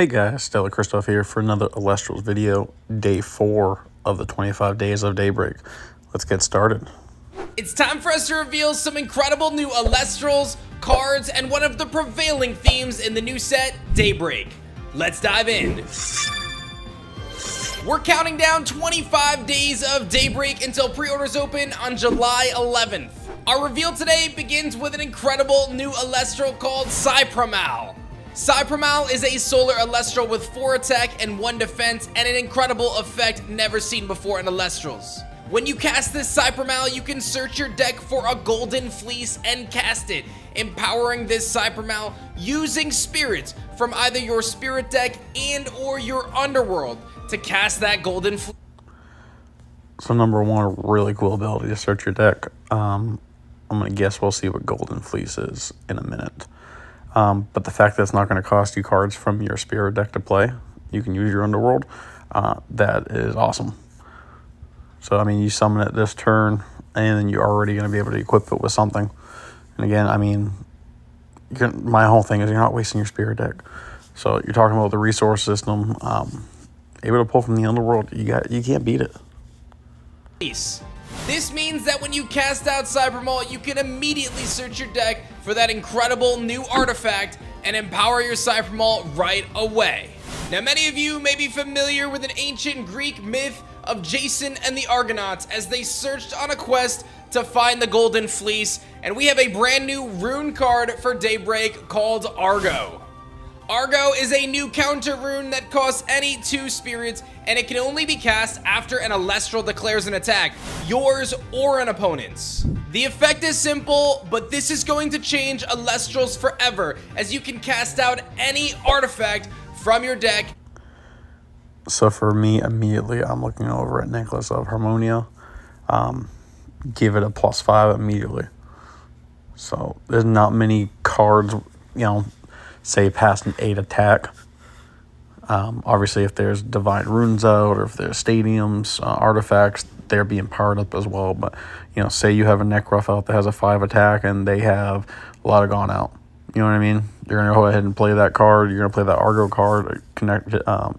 Hey guys, Stella Christoph here for another Alestrals video, day 4 of the 25 days of Daybreak. Let's get started. It's time for us to reveal some incredible new Alestrals, cards, and one of the prevailing themes in the new set, Daybreak. Let's dive in. We're counting down 25 days of Daybreak until pre-orders open on July 11th. Our reveal today begins with an incredible new Alestral called Cyal. Cyal is a solar Alestral with 4 attack and 1 defense and an incredible effect never seen before in Alestrals. When you cast this Cyal, you can search your deck for a golden fleece and cast it, empowering this Cyal using spirits from either your spirit deck and or your underworld to cast that golden fleece. So number 1, a really cool ability to search your deck. I'm going to guess we'll see what Golden Fleece is in a minute. But the fact that it's not going to cost you cards from your spirit deck to play, you can use your underworld, that is awesome. So, I mean, you summon it this turn, and then you're already going to be able to equip it with something. And again, I mean, my whole thing is you're not wasting your spirit deck. So you're talking about the resource system, able to pull from the underworld, you can't beat it. This means that when you cast out Cyal, you can immediately search your deck for that incredible new artifact and empower your Cyal right away. Now, many of you may be familiar with an ancient Greek myth of Jason and the Argonauts as they searched on a quest to find the Golden Fleece, and we have a brand new rune card for Daybreak called Argo. Argo is a new counter rune that costs any 2 spirits, and it can only be cast after an Alestral declares an attack, yours or an opponent's. The effect is simple, but this is going to change Alestrals forever, as you can cast out any artifact from your deck. So for me, immediately, I'm looking over at Necklace of Harmonia. Give it a +5 immediately. So there's not many cards, say past an 8 attack. Obviously, if there's divine runes out or if there's stadiums, artifacts, they're being powered up as well. But, say you have a Necrough out that has a 5 attack and they have a lot of gone out. You know what I mean? You're going to go ahead and play that card. You're going to play that Argo card,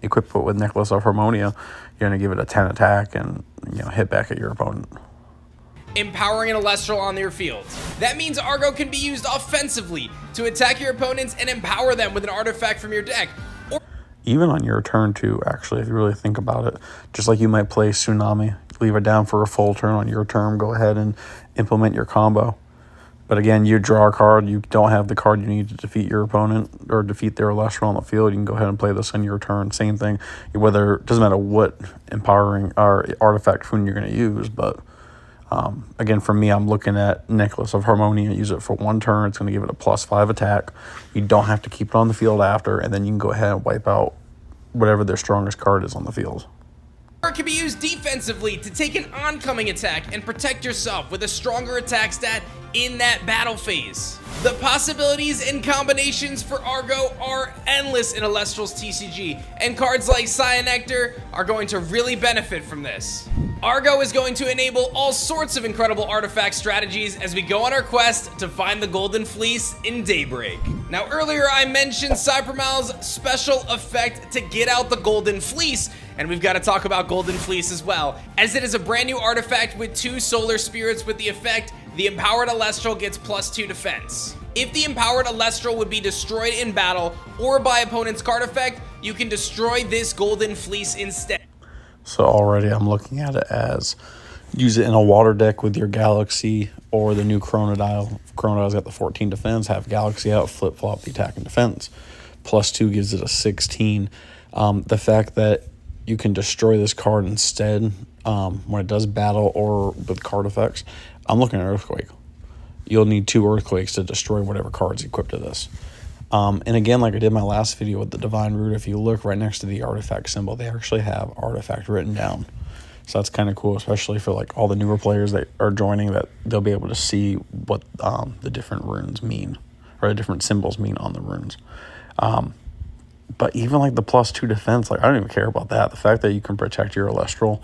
equip it with Necklace of Harmonia. You're going to give it a 10 attack and, hit back at your opponent. Empowering an Alestral on your field. That means Argo can be used offensively to attack your opponents and empower them with an artifact from your deck. Even on your turn too, actually, if you really think about it. Just like you might play Tsunami, leave it down for a full turn on your turn, go ahead and implement your combo. But again, you draw a card, you don't have the card you need to defeat your opponent or defeat their Alestral on the field, you can go ahead and play this on your turn. Same thing, it doesn't matter what empowering or artifact rune you're going to use, but again, for me, I'm looking at Necklace of Harmonia. Use it for 1 turn. It's going to give it a +5 attack. You don't have to keep it on the field after, and then you can go ahead and wipe out whatever their strongest card is on the field. Or it can be used defensively to take an oncoming attack and protect yourself with a stronger attack stat in that battle phase. The possibilities and combinations for Argo are endless in Alestral's TCG, and cards like Cyal are going to really benefit from this. Argo is going to enable all sorts of incredible artifact strategies as we go on our quest to find the Golden Fleece in Daybreak. Now, earlier I mentioned Cyal's special effect to get out the Golden Fleece, and we've got to talk about Golden Fleece as well, as it is a brand new artifact with 2 solar spirits with the effect the empowered Alestral gets +2 defense. If the empowered Alestral would be destroyed in battle or by opponent's card effect, you can destroy this Golden Fleece instead. So already I'm looking at it as use it in a water deck with your Galaxy or the new Chronodile. Chronodile's got the 14 defense, have Galaxy out, flip-flop the attack and defense. +2 gives it a 16. The fact that you can destroy this card instead when it does battle or with card effects, I'm looking at Earthquake. You'll need 2 Earthquakes to destroy whatever card's equipped to this. And again, like I did in my last video with the Divine Root, if you look right next to the artifact symbol, they actually have artifact written down. So that's kind of cool, especially for like all the newer players that are joining, that they'll be able to see what the different runes mean, or the different symbols mean on the runes. But even like the +2 defense, like I don't even care about that. The fact that you can protect your Alestral,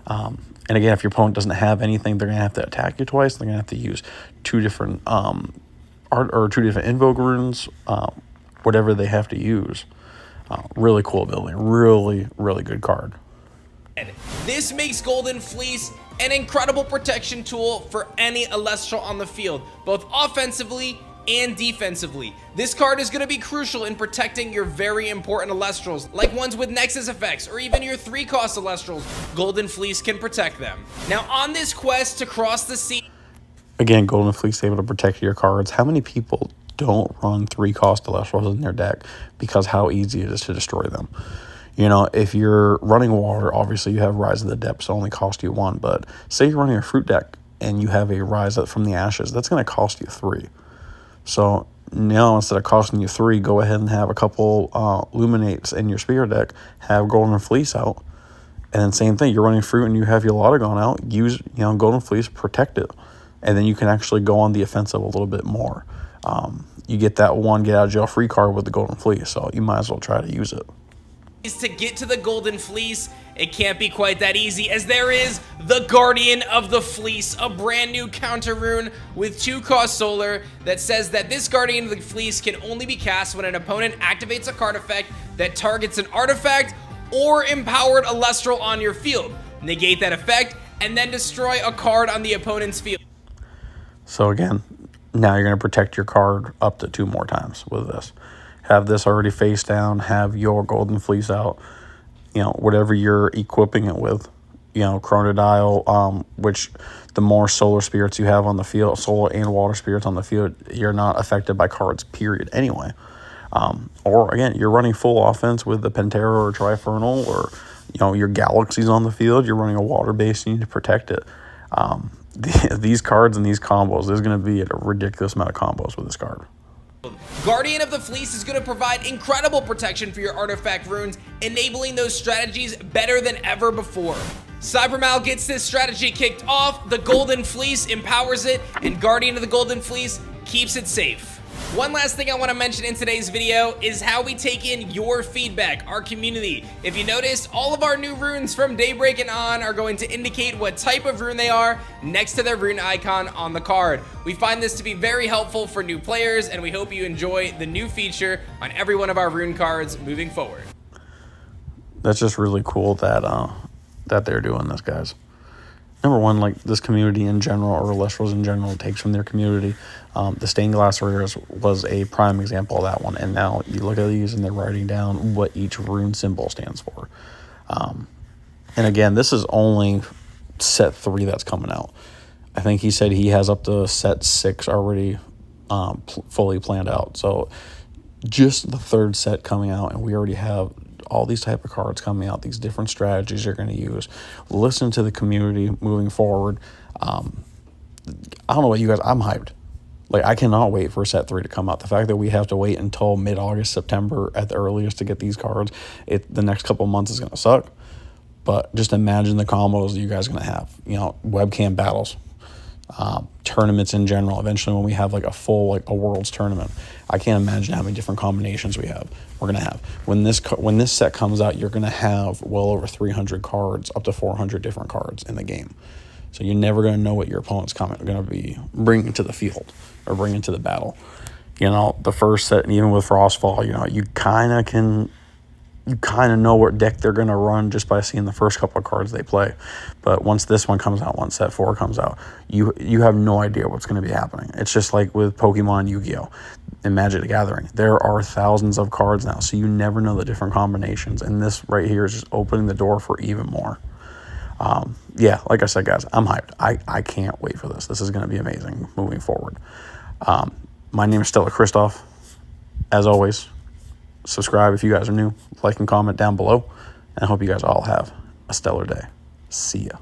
and again, if your opponent doesn't have anything, they're gonna have to attack you twice. They're gonna have to use 2 different art or 2 different invoke runes, whatever they have to use. Really cool ability. Really, really good card. This makes Golden Fleece an incredible protection tool for any Celestial on the field, both offensively and defensively. This card is going to be crucial in protecting your very important Celestials, like ones with Nexus effects, or even your 3-cost Celestials. Golden Fleece can protect them. Now, on this quest to cross the sea... Again, Golden Fleece is able to protect your cards. How many people don't run 3-cost Celestials in their deck because how easy it is to destroy them? You know, if you're running water, obviously you have Rise of the Depths, only cost you 1. But say you're running a fruit deck and you have a Rise Up from the Ashes, that's going to cost you 3. So now instead of costing you 3, go ahead and have a couple Luminates in your Spear deck, have Golden Fleece out. And then same thing, you're running fruit and you have your Lotagon out, use Golden Fleece, protect it. And then you can actually go on the offensive a little bit more. You get that one get out of jail free card with the Golden Fleece, so you might as well try to use it. To get to the Golden Fleece, it can't be quite that easy, as there is the Guardian of the Fleece, a brand new counter rune with 2-cost solar that says that this Guardian of the Fleece can only be cast when an opponent activates a card effect that targets an artifact or empowered Celestial on your field. Negate that effect and then destroy a card on the opponent's field. So again, now you're going to protect your card up to 2 more times with this. Have this already face down, have your Golden Fleece out, whatever you're equipping it with, Chronodile, which the more solar spirits you have on the field, solar and water spirits on the field, you're not affected by cards, period, anyway. Or again, you're running full offense with the Pantera or Trifernal, or, your Galaxies on the field, you're running a water base, you need to protect it. These cards and these combos, there's going to be a ridiculous amount of combos with this card. Guardian of the Fleece is going to provide incredible protection for your artifact runes, enabling those strategies better than ever before. Cybermal gets this strategy kicked off, the Golden Fleece empowers it, and Guardian of the Golden Fleece keeps it safe. One last thing I want to mention in today's video is how we take in your feedback, our community. If you noticed, all of our new runes from Daybreak and on are going to indicate what type of rune they are next to their rune icon on the card. We find this to be very helpful for new players, and we hope you enjoy the new feature on every one of our rune cards moving forward. That's just really cool that that they're doing this, guys. Number one, like this community in general, or Celestials in general, takes from their community. The stained glass rares was a prime example of that one. And now you look at these and they're writing down what each rune symbol stands for. And again, this is only set 3 that's coming out. I think he said he has up to set 6 already fully planned out. So just the 3rd set coming out, and we already have all these type of cards coming out, these different strategies you're going to use. Listen to the community moving forward. I don't know about you guys, I'm hyped. Like, I cannot wait for set 3 to come out. The fact that we have to wait until mid-August, September at the earliest to get these cards, the next couple months is going to suck. But just imagine the combos that you guys are going to have. Webcam battles, tournaments in general. Eventually, when we have like a full a Worlds tournament, I can't imagine how many different combinations we're going to have. When this set comes out, you're going to have well over 300 cards, up to 400 different cards in the game. So you're never going to know what your opponent's going to be bringing to the field or bringing to the battle. The first set, and even with Frostfall, you kind of know what deck they're going to run just by seeing the first couple of cards they play. But once this one comes out, once set 4 comes out, you have no idea what's going to be happening. It's just like with Pokemon and Yu-Gi-Oh! And Magic the Gathering. There are thousands of cards now, so you never know the different combinations. And this right here is just opening the door for even more. Yeah, like I said, guys, I'm hyped. I can't wait for this. This is going to be amazing moving forward. My name is Stella Christoph. As always, subscribe if you guys are new. Like and comment down below. And I hope you guys all have a stellar day. See ya.